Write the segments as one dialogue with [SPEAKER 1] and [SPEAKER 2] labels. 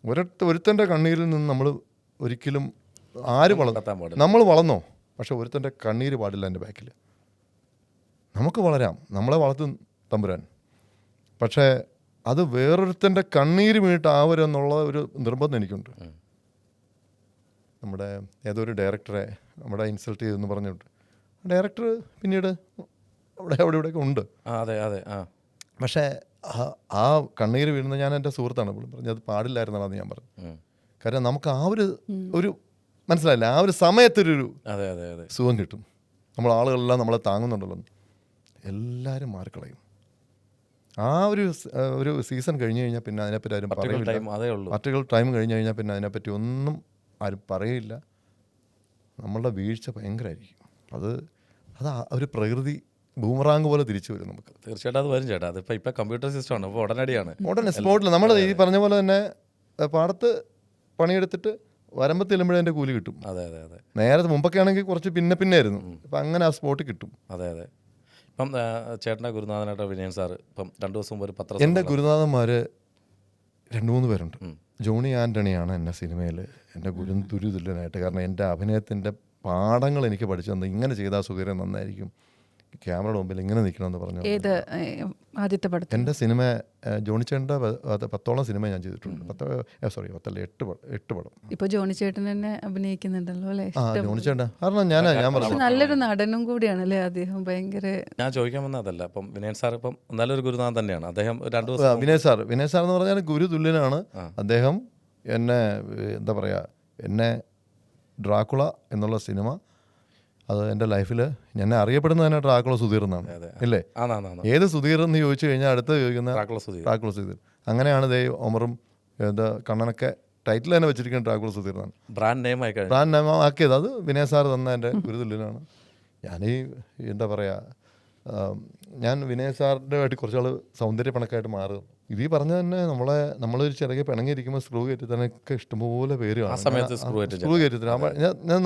[SPEAKER 1] ഒരുത്തൻ്റെ കണ്ണീരിൽ നിന്ന് നമ്മൾ ഒരിക്കലും നമ്മൾ വളർന്നോ, പക്ഷെ ഒരുത്തൻ്റെ കണ്ണീര് പാടില്ല എൻ്റെ ബാക്കിൽ. നമുക്ക് വളരാം, നമ്മളെ വളർത്തും തമ്പുരാൻ, പക്ഷേ അത് വേറൊരുത്തൻ്റെ കണ്ണീര് വീണിട്ടാവരെന്നുള്ള ഒരു നിർബന്ധം എനിക്കുണ്ട്. നമ്മുടെ ഏതൊരു ഡയറക്ടറെ നമ്മുടെ ഇൻസൾട്ട് ചെയ്തെന്ന് പറഞ്ഞിട്ട് ഡയറക്ടർ പിന്നീട് അവിടെ ഇവിടെയൊക്കെ ഉണ്ട്. പക്ഷേ ആ കണ്ണീര് വീഴുന്ന ഞാൻ എൻ്റെ സുഹൃത്താണ് പോലും പറഞ്ഞത്, അത് പാടില്ലായിരുന്നാണെന്ന് ഞാൻ പറഞ്ഞു. കാരണം നമുക്ക് ആ ഒരു മനസ്സിലായില്ല, ആ ഒരു സമയത്തൊരു സുഖം കിട്ടും. നമ്മൾ ആളുകളെല്ലാം നമ്മളെ താങ്ങുന്നുണ്ടല്ലോ, എല്ലാവരും മാറിക്കളയും. ആ ഒരു സീസൺ കഴിഞ്ഞ് കഴിഞ്ഞാൽ പിന്നെ അതിനെപ്പറ്റി ആരും പറയില്ല. പാർട്ടികൾ ടൈം കഴിഞ്ഞ് കഴിഞ്ഞാൽ പിന്നെ അതിനെപ്പറ്റി ഒന്നും ആരും പറയില്ല. നമ്മളുടെ വീഴ്ച ഭയങ്കരമായിരിക്കും. അത് ഒരു പ്രകൃതി ബൂമറാങ് പോലെ തിരിച്ചു വരും നമുക്ക്.
[SPEAKER 2] തീർച്ചയായിട്ടും അത് വരും ചേട്ടാ. അതിപ്പോൾ ഇപ്പം കമ്പ്യൂട്ടർ സിസ്റ്റമാണ്, അപ്പോൾ
[SPEAKER 1] ഉടനെ സ്പോട്ടിൽ നമ്മൾ ഈ പറഞ്ഞ പോലെ തന്നെ പാടത്ത് പണിയെടുത്തിട്ട് വരമ്പത്ത് ചെല്ലുമ്പോഴേ എൻ്റെ കൂലി കിട്ടും. നേരത്തെ മുമ്പൊക്കെ ആണെങ്കിൽ കുറച്ച് പിന്നെ ആയിരുന്നു, ഇപ്പം അങ്ങനെ ആ സ്പോട്ടിൽ കിട്ടും.
[SPEAKER 2] ഇപ്പം ചേട്ടൻ്റെ ഗുരുനാഥനായിട്ട് വിനയൻ സാറ് ഇപ്പം 2 ദിവസം മുമ്പ് ഒരു പത്രം.
[SPEAKER 1] എൻ്റെ ഗുരുനാഥന്മാർ 2-3 പേരുണ്ട്. ജോണി ആൻ്റണിയാണ് എന്നെ സിനിമയിൽ എൻ്റെ ഗുരുതുല്യനായിട്ട്. കാരണം എൻ്റെ അഭിനയത്തിൻ്റെ പാഠങ്ങൾ എനിക്ക് പഠിച്ചു തന്നത്, ഇങ്ങനെ ചെയ്താൽ സുഖീരൻ നന്നായിരിക്കും, ക്യാമറയുടെ മുമ്പിൽ ഇങ്ങനെ നിൽക്കണമെന്ന് പറഞ്ഞു.
[SPEAKER 3] ആദ്യത്തെ പടം
[SPEAKER 1] എൻ്റെ സിനിമ ജോണിച്ചേട്ടൻ്റെ 10ഓളം സിനിമ ഞാൻ ചെയ്തിട്ടുണ്ട്. 8 പടം.
[SPEAKER 3] ഇപ്പോൾ ജോണിച്ചേട്ടൻ തന്നെ അഭിനയിക്കുന്നുണ്ടല്ലോ അല്ലേ?
[SPEAKER 1] ജോണിച്ചേട്ടൻ കാരണം ഞാൻ പറഞ്ഞു
[SPEAKER 3] നല്ലൊരു നടനും കൂടിയാണല്ലേ അദ്ദേഹം. ഭയങ്കര
[SPEAKER 2] ഞാൻ ചോദിക്കാൻ വന്നതല്ല, അപ്പം വിനയൻ സാർ ഇപ്പം നല്ലൊരു ഗുരുനാഥൻ തന്നെയാണ് അദ്ദേഹം. 2 ദിവസം
[SPEAKER 1] വിനയൻ സാർ എന്ന് പറഞ്ഞാൽ ഗുരു തുല്യനാണ് അദ്ദേഹം. എന്നെ എന്താ പറയുക, എന്നെ ഡ്രാക്കുള എന്നുള്ള സിനിമ, അത് എൻ്റെ ലൈഫിൽ എന്നെ അറിയപ്പെടുന്നത് തന്നെ ഡ്രാക്കുള സുധീർ എന്നാണ്, ഇല്ലേ? ഏത് സുധീർ എന്ന് ചോദിച്ചു കഴിഞ്ഞാൽ അടുത്ത് ചോദിക്കുന്ന ഡ്രാക്കുള സുധീർ. അങ്ങനെയാണ് ദേ ഒമറും കണ്ണനൊക്കെ ടൈറ്റിൽ തന്നെ വെച്ചിരിക്കുന്നത് ഡ്രാക്കുള സുധീർ എന്നാണ്.
[SPEAKER 2] ബ്രാൻഡ് നെയിം
[SPEAKER 1] ആക്കിയത് അത് വിനയ സാർ തന്ന എൻ്റെ ഗുരുതുല്യനാണ്. ഞാനീ എന്താ പറയുക, ഞാൻ വിനയ സാറിൻ്റെ ആയിട്ട് കുറച്ചാൾ സൗന്ദര്യപ്പണക്കായിട്ട് മാറുക. ഇത് ഈ പറഞ്ഞ തന്നെ നമ്മളൊരു ചെറിയ പിണങ്ങിയിരിക്കുമ്പോൾ സ്ക്രൂ കയറ്റി തന്നെ ഒക്കെ ഇഷ്ടംപോലെ പേര് സ്ക്രൂ കയറ്റി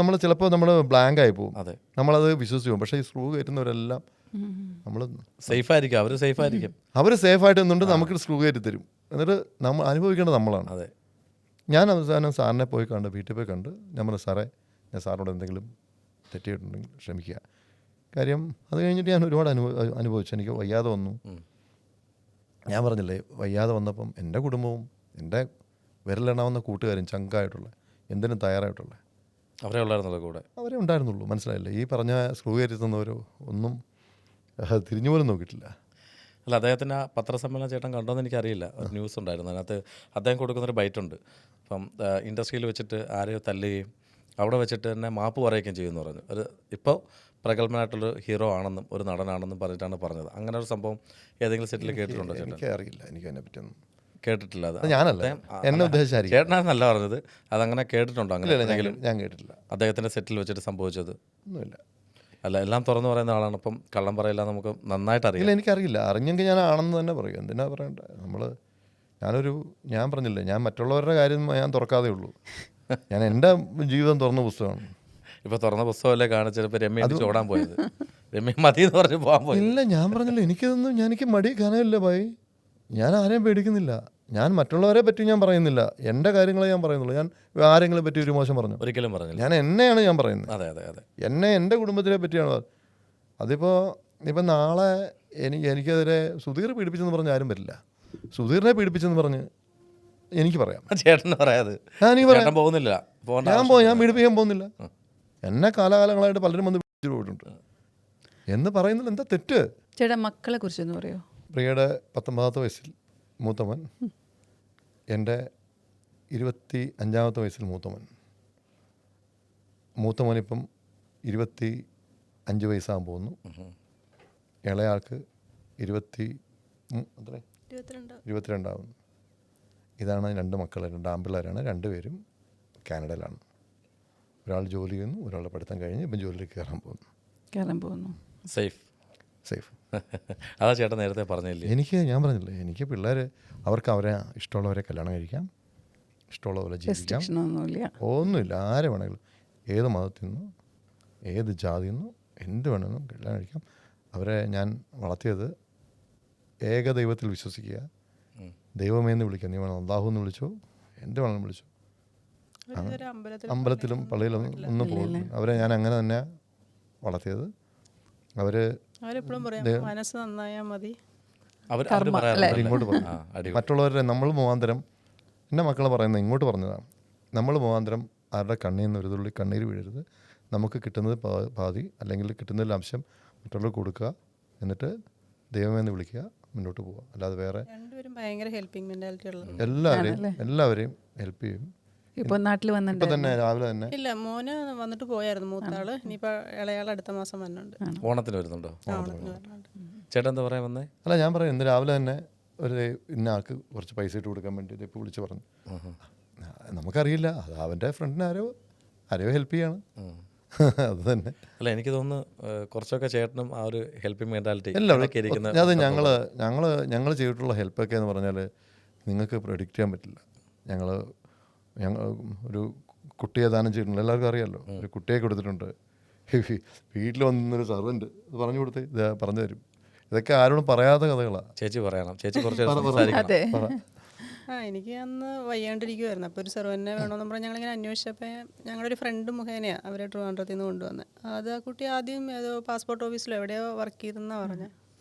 [SPEAKER 1] നമ്മൾ ചിലപ്പോൾ നമ്മൾ ബ്ലാങ്ക് ആയി പോകും, നമ്മളത് വിശ്വസിച്ച് പോകും. പക്ഷേ ഈ സ്ക്രൂ കയറ്റുന്നവരെല്ലാം നമ്മൾ അവർ സേഫായിട്ട് നിന്നുകൊണ്ട് നമുക്ക് സ്ക്രൂ കയറ്റി തരും. എന്നിട്ട് നമ്മൾ അനുഭവിക്കേണ്ടത് നമ്മളാണ്. ഞാൻ അവസാനം സാറിനെ പോയി കണ്ട്, വീട്ടിൽ പോയി കണ്ട്, ഞാൻ പറഞ്ഞു സാറേ, ഞാൻ സാറിനോട് എന്തെങ്കിലും തെറ്റിയിട്ടുണ്ടെങ്കിൽ ക്ഷമിക്കുക. കാര്യം അത് കഴിഞ്ഞിട്ട് ഞാൻ ഒരുപാട് അനുഭവിച്ചു. എനിക്ക് വയ്യാതെ വന്നു. ഞാൻ പറഞ്ഞില്ലേ, വയ്യാതെ വന്നപ്പം എൻ്റെ കുടുംബവും എൻ്റെ വിരലെണ്ണാവുന്ന കൂട്ടുകാരും ചങ്കായിട്ടുള്ള, എന്തിനും തയ്യാറായിട്ടുള്ള അവരെ ഉണ്ടായിരുന്നുള്ളൂ. മനസ്സിലായില്ലേ? ഈ പറഞ്ഞ സ്ക്രൂ കയറ്റി തന്നവരോ ഒന്നും തിരിഞ്ഞു പോലും നോക്കിയിട്ടില്ല.
[SPEAKER 2] അല്ല, അദ്ദേഹത്തിൻ്റെ ആ പത്രസമ്മേളനം ചേട്ടൻ കണ്ടോന്ന് എനിക്കറിയില്ല. ഒരു ന്യൂസ് ഉണ്ടായിരുന്നു, അതിനകത്ത് അദ്ദേഹം കൊടുക്കുന്നൊരു ബൈറ്റുണ്ട്. അപ്പം ഇൻഡസ്ട്രിയിൽ വെച്ചിട്ട് ആരെയോ തല്ലുകയും അവിടെ വെച്ചിട്ട് തന്നെ മാപ്പ് പറയുകയും ചെയ്യുമെന്ന് പറഞ്ഞു. ഒരു ഇപ്പോൾ പ്രഗത്ഭനായിട്ടുള്ളൊരു ഹീറോ ആണെന്നും ഒരു നടനാണെന്നും പറഞ്ഞിട്ടാണ് പറഞ്ഞത്. അങ്ങനെ ഒരു സംഭവം ഏതെങ്കിലും സെറ്റിൽ കേട്ടിട്ടുണ്ടോ ചേട്ടൻ?
[SPEAKER 1] എനിക്കറിയില്ല, എനിക്ക് അതിനെ പറ്റിയൊന്നും
[SPEAKER 2] കേട്ടിട്ടില്ല. അത്
[SPEAKER 1] ഞാനല്ല, എന്നെ ഉദ്ദേശിച്ചായിരിക്കും.
[SPEAKER 2] ചേട്ടനാണെന്നല്ല പറഞ്ഞത്, അതങ്ങനെ കേട്ടിട്ടുണ്ടോ? അങ്ങനെ
[SPEAKER 1] ഞാൻ കേട്ടിട്ടില്ല.
[SPEAKER 2] അദ്ദേഹത്തിൻ്റെ സെറ്റിൽ വെച്ചിട്ട് സംഭവിച്ചത്
[SPEAKER 1] ഒന്നുമില്ല.
[SPEAKER 2] അല്ല, എല്ലാം തുറന്നു പറയുന്ന ആളാണ്. ഇപ്പം കള്ളം പറയില്ല, നമുക്ക് നന്നായിട്ട് അറിയില്ല.
[SPEAKER 1] എനിക്കറിയില്ല, അറിഞ്ഞെങ്കിൽ ഞാൻ ആണെന്ന് തന്നെ പറയും. എന്തിനാ പറയണ്ട? ഞാൻ പറഞ്ഞില്ലേ, ഞാൻ മറ്റുള്ളവരുടെ കാര്യം ഞാൻ തുറക്കാതെ ഉള്ളൂ. ഞാൻ എൻ്റെ ജീവിതം തുറന്ന പുസ്തകമാണ്.
[SPEAKER 2] ഇപ്പോൾ തുറന്ന പുസ്തകമല്ലേ കാണിച്ചപ്പോൾ രമ്യ ഓടാൻ പോയത്, രമ്യ മതി എന്ന് പറഞ്ഞ് പോകാൻ പോയി.
[SPEAKER 1] ഇല്ല, ഞാൻ പറഞ്ഞില്ല, എനിക്ക് മടി കനമില്ല ഭായി. ഞാൻ ആരെയും പേടിക്കുന്നില്ല. ഞാൻ മറ്റുള്ളവരെ പറ്റി ഞാൻ പറയുന്നില്ല, എൻ്റെ കാര്യങ്ങളെ ഞാൻ പറയുന്നുള്ളൂ. ഞാൻ ആരെങ്കിലും പറ്റി ഒരു മോശം പറഞ്ഞു
[SPEAKER 2] ഒരിക്കലും പറഞ്ഞില്ല.
[SPEAKER 1] ഞാൻ എന്നെയാണ് ഞാൻ പറയുന്നത്.
[SPEAKER 2] അതെ.
[SPEAKER 1] എൻ്റെ കുടുംബത്തിനെ പറ്റിയാണ്. ഇപ്പം നാളെ എനിക്കെതിരെ സുധീർ പീഡിപ്പിച്ചെന്ന് പറഞ്ഞ് ആരും വരില്ല. സുധീറിനെ പീഡിപ്പിച്ചെന്ന് പറഞ്ഞ് എനിക്ക് പറയാം.
[SPEAKER 2] ചേട്ടന് പറയാതെ പോകുന്നില്ല,
[SPEAKER 1] ഞാൻ പീഡിപ്പിക്കാൻ പോകുന്നില്ല. എന്നെ കാലാകാലങ്ങളായിട്ട് പലരും വന്ന് പീഡിപ്പിച്ചു പോയിട്ടുണ്ട് എന്ന് പറയുന്നതിൽ എന്താ തെറ്റ്?
[SPEAKER 3] ചേട്ടാ, മക്കളെ കുറിച്ചൊന്ന് പറയോ?
[SPEAKER 1] പ്രിയയുടെ 19ാമത്തെ വയസ്സിൽ മൂത്തമൻ, എൻ്റെ 25ാമത്തെ വയസ്സിൽ മൂത്തമോനിപ്പം 25 വയസ്സാകാൻ പോകുന്നു. ഇളയാൾക്ക് 22 ആവുന്നു. ഇതാണ് 2 മക്കൾ, 2 ആൺപിള്ളേരാണ്. 2 പേരും കാനഡയിലാണ്. ഒരാൾ ജോലി ചെയ്യുന്നു, ഒരാളുടെ പഠിത്തം കഴിഞ്ഞ് ഇപ്പം ജോലിയിലേക്ക് കയറാൻ പോകുന്നു.
[SPEAKER 2] സേഫ് അതാ ചേട്ടൻ നേരത്തെ പറഞ്ഞില്ലേ?
[SPEAKER 1] ഞാൻ പറഞ്ഞില്ലേ, എനിക്ക് പിള്ളേർ അവർക്ക് അവരെ ഇഷ്ടമുള്ളവരെ കല്യാണം കഴിക്കാം, ഇഷ്ടമുള്ള പോലെ ജീവിക്കാം, ഒന്നുമില്ല. ആരെ വേണമെങ്കിലും, ഏത് മതത്തിൽ നിന്നോ ഏത് ജാതിയിൽ നിന്നോ എന്ത് വേണമെങ്കിലും കല്യാണം കഴിക്കാം. അവരെ ഞാൻ വളർത്തിയത് ഏകദൈവത്തിൽ വിശ്വസിക്കുക, ദൈവമേന്ന് വിളിക്കുക. നീ വേണം അള്ളാഹു എന്ന് വിളിച്ചോ, എന്ത് വേണമെങ്കിലും വിളിച്ചു.
[SPEAKER 4] ഒരു
[SPEAKER 1] അമ്പലത്തിലും പള്ളിയിലും ഒന്നും പോകും. അവരെ ഞാൻ അങ്ങനെ തന്നെ വളർത്തിയത്.
[SPEAKER 4] അവരെപ്പോഴും പറയാം മനസ്സ് നന്നായാൽ മതി.
[SPEAKER 1] ഇങ്ങോട്ട് പറഞ്ഞു. മറ്റുള്ളവരുടെ നമ്മൾ മുഖാന്തരം എൻ്റെ മക്കൾ പറയുന്നത് ഇങ്ങോട്ട് പറഞ്ഞതാണ്. നമ്മൾ മുഖാന്തരം ആരുടെ കണ്ണിൽ നിന്ന് ഒരു തുള്ളി കണ്ണീര് വീഴരുത്. നമുക്ക് കിട്ടുന്നത് പാതി അല്ലെങ്കിൽ കിട്ടുന്നതിൽ അംശം മറ്റുള്ളവർ കൊടുക്കുക, എന്നിട്ട് ദൈവമേന്ന് വിളിക്കുക, മുന്നോട്ട് പോവുക. അല്ലാതെ വേറെ
[SPEAKER 4] രണ്ടുപേരും ഭയങ്കര ഹെൽപ്പിംഗ് മെന്റാലിറ്റി ഉള്ളത്.
[SPEAKER 1] എല്ലാവരെയും ഹെൽപ്പ് ചെയ്യും.
[SPEAKER 3] ഇപ്പൊ നാട്ടിൽ
[SPEAKER 1] ഇപ്പൊ തന്നെ രാവിലെ തന്നെ
[SPEAKER 4] ഇല്ല, മോന് വന്നിട്ട് പോയായിരുന്നു മൂത്താള്. ഇനിയിപ്പോ ഇളയാൾ അടുത്ത മാസം വന്നുണ്ട്.
[SPEAKER 2] ഓണത്തിന് വരുന്നുണ്ടോ? ചേട്ടൻ എന്താ പറയാൻ വന്നേ?
[SPEAKER 1] അല്ല, ഞാൻ പറയാം, ഇന്ന് രാവിലെ തന്നെ ഒരു ഇന്ന ആൾക്ക് കുറച്ച് പൈസ ഇട്ട് കൊടുക്കാൻ വേണ്ടി ഇപ്പോൾ വിളിച്ച് പറഞ്ഞു. നമുക്കറിയില്ല, അത് അവൻ്റെ ഫ്രണ്ടിന് ആരോ ഹെൽപ്പ് ചെയ്യാണ്. അത് തന്നെ.
[SPEAKER 2] അല്ല, എനിക്ക് തോന്നുന്നു കുറച്ചൊക്കെ ചേട്ടനും ആ ഒരു ഹെൽപ്പിംഗ് മെന്റാലിറ്റി
[SPEAKER 1] അത് ഞങ്ങൾ ചെയ്തിട്ടുള്ള ഹെൽപ്പൊക്കെ എന്ന് പറഞ്ഞാൽ നിങ്ങൾക്ക് പ്രഡിക്റ്റ് ചെയ്യാൻ പറ്റില്ല. ഞങ്ങൾ ഒരു കുട്ടിയെ ദാനം ചെയ്തിട്ടുണ്ട്, എല്ലാവർക്കും അറിയാമല്ലോ. ഒരു കുട്ടിയെ കൊടുത്തിട്ടുണ്ട്. വീട്ടിൽ വന്നൊരു സർവൻറ്റ് ഇത് പറഞ്ഞു കൊടുത്ത് ഇത് പറഞ്ഞു തരും. ഇതൊക്കെ ആരോടും പറയാത്ത കഥകളാണ്.
[SPEAKER 2] ചേച്ചി പറയണം, ചേച്ചി കുറച്ച്.
[SPEAKER 4] എനിക്ക് അന്ന് വയ്യാണ്ടിരിക്കുമായിരുന്നു. അപ്പോൾ ഒരു സെർവൻറ്റിനെ വേണമെന്ന് പറഞ്ഞാൽ ഞങ്ങളിങ്ങനെ അന്വേഷിച്ചപ്പോൾ ഞങ്ങളുടെ ഒരു ഫ്രണ്ട് മുഖേനയാണ് അവരെ ട്രിവാൻഡ്രത്തിൽ നിന്ന് കൊണ്ടുവന്നത്. അത് ആ കുട്ടി ആദ്യം ഏതോ പാസ്പോർട്ട് ഓഫീസിലോ എവിടെയോ വർക്ക് ചെയ്തെന്നാണ് പറഞ്ഞത്.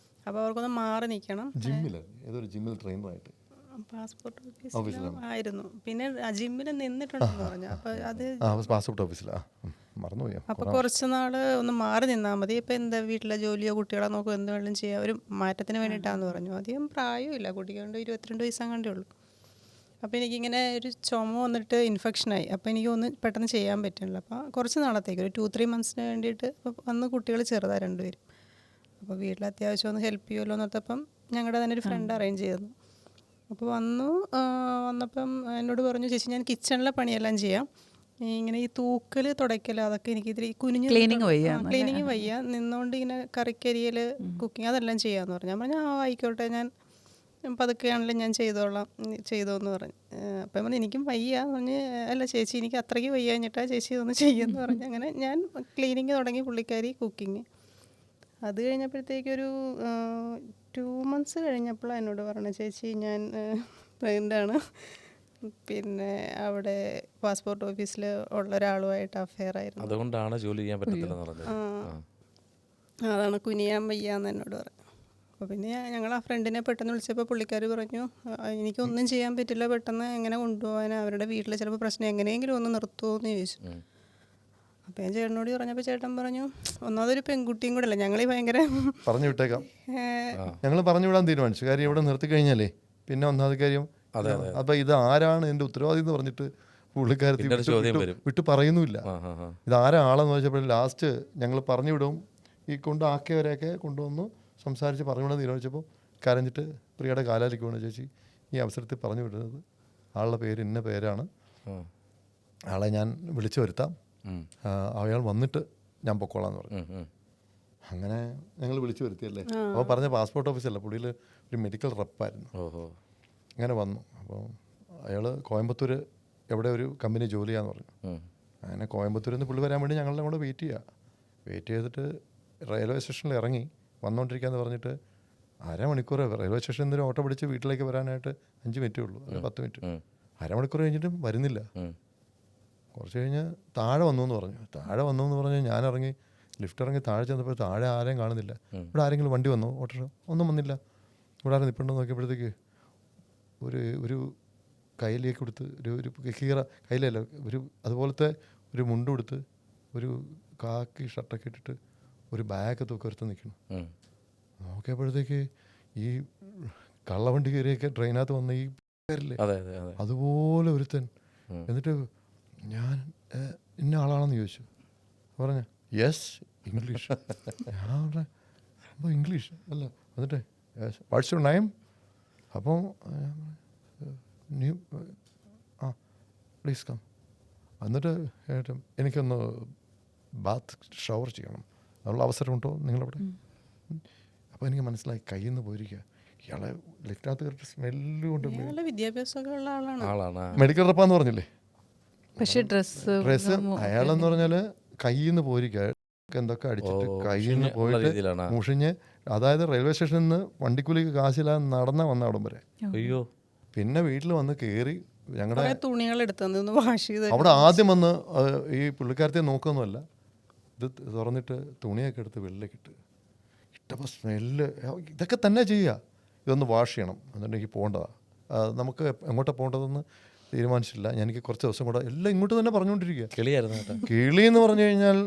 [SPEAKER 4] അപ്പോൾ അവർക്കൊന്ന് മാറി നിൽക്കണം.
[SPEAKER 1] ജിമ്മിൽ ട്രെയിനറായിട്ട്
[SPEAKER 4] പാസ്പോർട്ട് ഓഫീസിലും ആയിരുന്നു. പിന്നെ ജിമ്മിൽ നിന്നിട്ടുണ്ടെന്ന് പറഞ്ഞു. അപ്പോൾ അത്
[SPEAKER 1] പാസ്പോർട്ട് ഓഫീസിലാണ് മറന്നുപോയി.
[SPEAKER 4] അപ്പോൾ കുറച്ച് നാൾ ഒന്ന് മാറി നിന്നാൽ മതി. ഇപ്പം എന്താ വീട്ടിലെ ജോലിയോ കുട്ടികളെ നോക്കുക എന്ത് വേണമെങ്കിലും ചെയ്യാം, ഒരു മാറ്റത്തിന് വേണ്ടിയിട്ടാണെന്ന് പറഞ്ഞു. അധികം പ്രായമില്ല കുട്ടിക്ക്, കൊണ്ട് 22 വയസ്സങ്ങാണ്ടേ ഉള്ളൂ. അപ്പോൾ എനിക്കിങ്ങനെ ഒരു ചുമ വന്നിട്ട് ഇൻഫെക്ഷനായി. അപ്പോൾ എനിക്കൊന്നും പെട്ടെന്ന് ചെയ്യാൻ പറ്റുന്നില്ല. അപ്പോൾ കുറച്ച് നാളത്തേക്ക് ഒരു 2-3 മന്ത്സിന് വേണ്ടിയിട്ട് അന്ന് കുട്ടികൾ ചെറുതാണ് രണ്ടുപേരും. അപ്പോൾ വീട്ടിൽ അത്യാവശ്യം ഒന്ന് ഹെൽപ്പ് ചെയ്യുമല്ലോ എന്നോർത്തപ്പം ഞങ്ങളുടെ തന്നെ ഒരു ഫ്രണ്ട് അറേഞ്ച് ചെയ്തു. അപ്പോൾ വന്നപ്പം എന്നോട് പറഞ്ഞു, ചേച്ചി ഞാൻ കിച്ചണിലെ പണിയെല്ലാം ചെയ്യാം, ഇങ്ങനെ ഈ തൂക്കൽ തുടയ്ക്കൽ അതൊക്കെ എനിക്ക് ഇതിൽ ക്ലീനിങ് വയ്യ, നിന്നുകൊണ്ട് ഇങ്ങനെ കറിക്കരിയൽ കുക്കിങ് അതെല്ലാം ചെയ്യാമെന്ന് പറഞ്ഞു. ഞാൻ പറഞ്ഞു ആയിക്കോട്ടെ, ഞാൻ പതുക്കെയാണല്ലോ ഞാൻ ചെയ്തോന്ന് പറഞ്ഞു. അപ്പം പറഞ്ഞു എനിക്കും വയ്യ എന്ന് പറഞ്ഞ്, അല്ല ചേച്ചി എനിക്ക് അത്രയ്ക്ക് വയ്യ കഴിഞ്ഞിട്ടാ ചേച്ചി ഇതൊന്ന് ചെയ്യുമെന്ന് പറഞ്ഞു. അങ്ങനെ ഞാൻ ക്ലീനിങ് തുടങ്ങി, പുള്ളിക്കാരി കുക്കിങ്. അത് കഴിഞ്ഞപ്പോഴത്തേക്കൊരു 2 മന്ത്സ് കഴിഞ്ഞപ്പോഴാണ് എന്നോട് പറഞ്ഞു, ചേച്ചി ഞാൻ പ്രഗ്നൻ്റാണ്, പിന്നെ അവിടെ പാസ്പോർട്ട് ഓഫീസിൽ ഉള്ള ഒരാളുമായിട്ട് അഫെയർ ആയിരുന്നു,
[SPEAKER 2] അതുകൊണ്ടാണ് ജോലി ചെയ്യാൻ പറ്റത്തില്ല.
[SPEAKER 4] അതാണ് കുനിയാൻ വയ്യാന്ന് എന്നോട് പറഞ്ഞു. അപ്പോൾ പിന്നെ ഞങ്ങൾ ആ ഫ്രണ്ടിനെ പെട്ടെന്ന് വിളിച്ചപ്പോൾ പുള്ളിക്കാർ പറഞ്ഞു, എനിക്കൊന്നും ചെയ്യാൻ പറ്റില്ല, പെട്ടെന്ന് എങ്ങനെ കൊണ്ടുപോകാൻ, അവരുടെ വീട്ടിൽ ചിലപ്പോൾ പ്രശ്നം എങ്ങനെയെങ്കിലും ഒന്ന് നിർത്തുമോ എന്ന് ചോദിച്ചു. അപ്പോൾ ഞാൻ ചേട്ടനോട് പറഞ്ഞപ്പോൾ ചേട്ടൻ പറഞ്ഞു, ഒന്നാമതൊരു പെൺകുട്ടിയും കൂടെ അല്ല, ഞങ്ങൾ ഭയങ്കര
[SPEAKER 1] പറഞ്ഞു വിട്ടേക്കാം, ഞങ്ങൾ പറഞ്ഞു വിടാൻ തീരുമാനിച്ചു. കാര്യം ഇവിടെ നിർത്തി കഴിഞ്ഞാലേ പിന്നെ ഒന്നാമത് കാര്യം, അപ്പോൾ ഇത് ആരാണ് എൻ്റെ ഉത്തരവാദി എന്ന് പറഞ്ഞിട്ട് പുള്ളിക്കാരത്തി വിട്ട് പറയുന്നുമില്ല. ഇത് ആളെന്ന് വെച്ചപ്പോൾ ലാസ്റ്റ് ഞങ്ങൾ പറഞ്ഞു വിടും. ഈ കൊണ്ടാക്കിയവരെയൊക്കെ കൊണ്ടുവന്നു സംസാരിച്ച് പറഞ്ഞു വിടാൻ തീരുമാനിച്ചപ്പോൾ കരഞ്ഞിട്ട് പ്രിയയുടെ കാലാലിക്ക് വേണം, ചേച്ചി ഈ അവസരത്തിൽ പറഞ്ഞു വിടുന്നത് ആളുടെ പേര് ഇന്ന പേരാണ്, ആളെ ഞാൻ വിളിച്ചു വരുത്താം, അയാൾ വന്നിട്ട് ഞാൻ പൊക്കോളാന്ന് പറഞ്ഞു. അങ്ങനെ ഞങ്ങൾ വിളിച്ചു വരുത്തിയല്ലേ. അപ്പോൾ പറഞ്ഞ പാസ്പോർട്ട് ഓഫീസല്ല, പുള്ളിയിൽ ഒരു മെഡിക്കൽ റെപ്പായിരുന്നു. അങ്ങനെ വന്നു. അപ്പോൾ അയാൾ കോയമ്പത്തൂർ എവിടെ ഒരു കമ്പനി ജോലി ചെയ്യാന്ന് പറഞ്ഞു. അങ്ങനെ കോയമ്പത്തൂരിൽ നിന്ന് പുള്ളി വരാൻ വേണ്ടി ഞങ്ങളുടെ കൂടെ വെയിറ്റ് ചെയ്തിട്ട് റെയിൽവേ സ്റ്റേഷനിൽ ഇറങ്ങി വന്നുകൊണ്ടിരിക്കുകയെന്ന് പറഞ്ഞിട്ട് അരമണിക്കൂർ റെയിൽവേ സ്റ്റേഷനിൽ നിന്ന് ഒരു ഓട്ടോ പിടിച്ച് വീട്ടിലേക്ക് വരാനായിട്ട് 5 മിനിറ്റേ ഉള്ളൂ, അല്ലെങ്കിൽ 10 മിനിറ്റ്. അരമണിക്കൂർ കഴിഞ്ഞിട്ടും വരുന്നില്ല. കുറച്ച് കഴിഞ്ഞ് താഴെ വന്നു എന്ന് പറഞ്ഞു. ഞാൻ ഇറങ്ങി ലിഫ്റ്റ് ഇറങ്ങി താഴെ ചെന്നപ്പോൾ താഴെ ആരെയും കാണുന്നില്ല. ഇവിടെ ആരെങ്കിലും വണ്ടി വന്നോ, ഓട്ടോ ഒന്നും വന്നില്ല. ഇവിടെ ആരും നിൽപ്പുണ്ടോ നോക്കിയപ്പോഴത്തേക്ക് ഒരു കയ്യിലേക്ക് കൊടുത്ത് ഒരു കയ്യിലല്ല, അതുപോലത്തെ ഒരു മുണ്ട് കൊടുത്ത് ഒരു കാക്കി ഷർട്ടൊക്കെ ഇട്ടിട്ട് ഒരു ബാഗ് തൂക്കി ഒരുത്ത് നിൽക്കണം. നോക്കിയപ്പോഴത്തേക്ക് ഈ കള്ളവണ്ടി കയറിയൊക്കെ ട്രെയിനകത്ത് വന്ന ഈ പേരില്ലേ അതുപോലെ ഒരുത്തൻ. എന്നിട്ട് ഞാൻ ഇന്ന ആളാണെന്ന് ചോദിച്ചു. പറഞ്ഞ യെസ് ഇംഗ്ലീഷ്. ഞാൻ പറഞ്ഞ അപ്പോൾ ഇംഗ്ലീഷ് അല്ല. എന്നിട്ട് വാട്ട്സ് യുവർ നെയിം? അപ്പോൾ പ്ലീസ് കം. എന്നിട്ട് എനിക്കൊന്ന് ബാത്ത് ഷവർ ചെയ്യണം, അതിനുള്ള അവസരമുണ്ടോ നിങ്ങളവിടെ? അപ്പോൾ എനിക്ക് മനസ്സിലായി കയ്യിൽ നിന്ന് പോയിരിക്കുക. ഇയാളെ ലിഫ്റ്റിനകത്ത് കയറിയിട്ട് സ്മെല്ല് കൊണ്ട്
[SPEAKER 4] വിദ്യാഭ്യാസമൊക്കെ ഉള്ള
[SPEAKER 2] ആളാണ്.
[SPEAKER 1] മെഡിക്കൽ റെപ്പാന്ന് പറഞ്ഞില്ലേ.
[SPEAKER 3] പക്ഷേ ഡ്രസ്സ്
[SPEAKER 1] അയാളെന്ന് പറഞ്ഞാൽ കയ്യിൽ നിന്ന് പോയിരിക്കുക, എന്തൊക്കെ അടിച്ചിട്ട് കയ്യിൽ നിന്ന് പോയിട്ട് മുഷിഞ്ഞ്, അതായത് റെയിൽവേ സ്റ്റേഷനിൽ നിന്ന് വണ്ടിക്കൂലിക്ക് കാശില്ലാതെ വന്ന അവിടം വരെ.
[SPEAKER 2] അയ്യോ.
[SPEAKER 1] പിന്നെ വീട്ടിൽ വന്ന് കയറി ഞങ്ങളുടെ
[SPEAKER 4] കുറേ തുണികൾ എടുത്തു വാഷ് ചെയ്ത്
[SPEAKER 1] അവിടെ ആദ്യം വന്ന് ഈ പുള്ളിക്കാരത്തെ നോക്കുകയൊന്നുമല്ല, ഇത് തുറന്നിട്ട് തുണിയൊക്കെ എടുത്ത് വെള്ളിലേക്ക് ഇട്ടപ്പോൾ സ്മെല്ല്. ഇതൊക്കെ തന്നെ ചെയ്യുക, ഇതൊന്ന് വാഷ് ചെയ്യണം എന്നുണ്ടെങ്കിൽ പോകേണ്ടതാണ്, നമുക്ക് എങ്ങോട്ടാണ് പോകേണ്ടതെന്ന് തീരുമാനിച്ചില്ല. എനിക്ക് കുറച്ച് ദിവസം കൂടെ എല്ലാം ഇങ്ങോട്ട് തന്നെ പറഞ്ഞുകൊണ്ടിരിക്കുക.
[SPEAKER 2] കിളിയായിരുന്നു കേട്ടോ.
[SPEAKER 1] കിളി എന്ന് പറഞ്ഞു കഴിഞ്ഞാൽ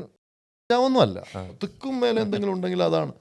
[SPEAKER 1] ഒന്നുമല്ല, തിക്കും മേലെ എന്തെങ്കിലും ഉണ്ടെങ്കിൽ അതാണ്.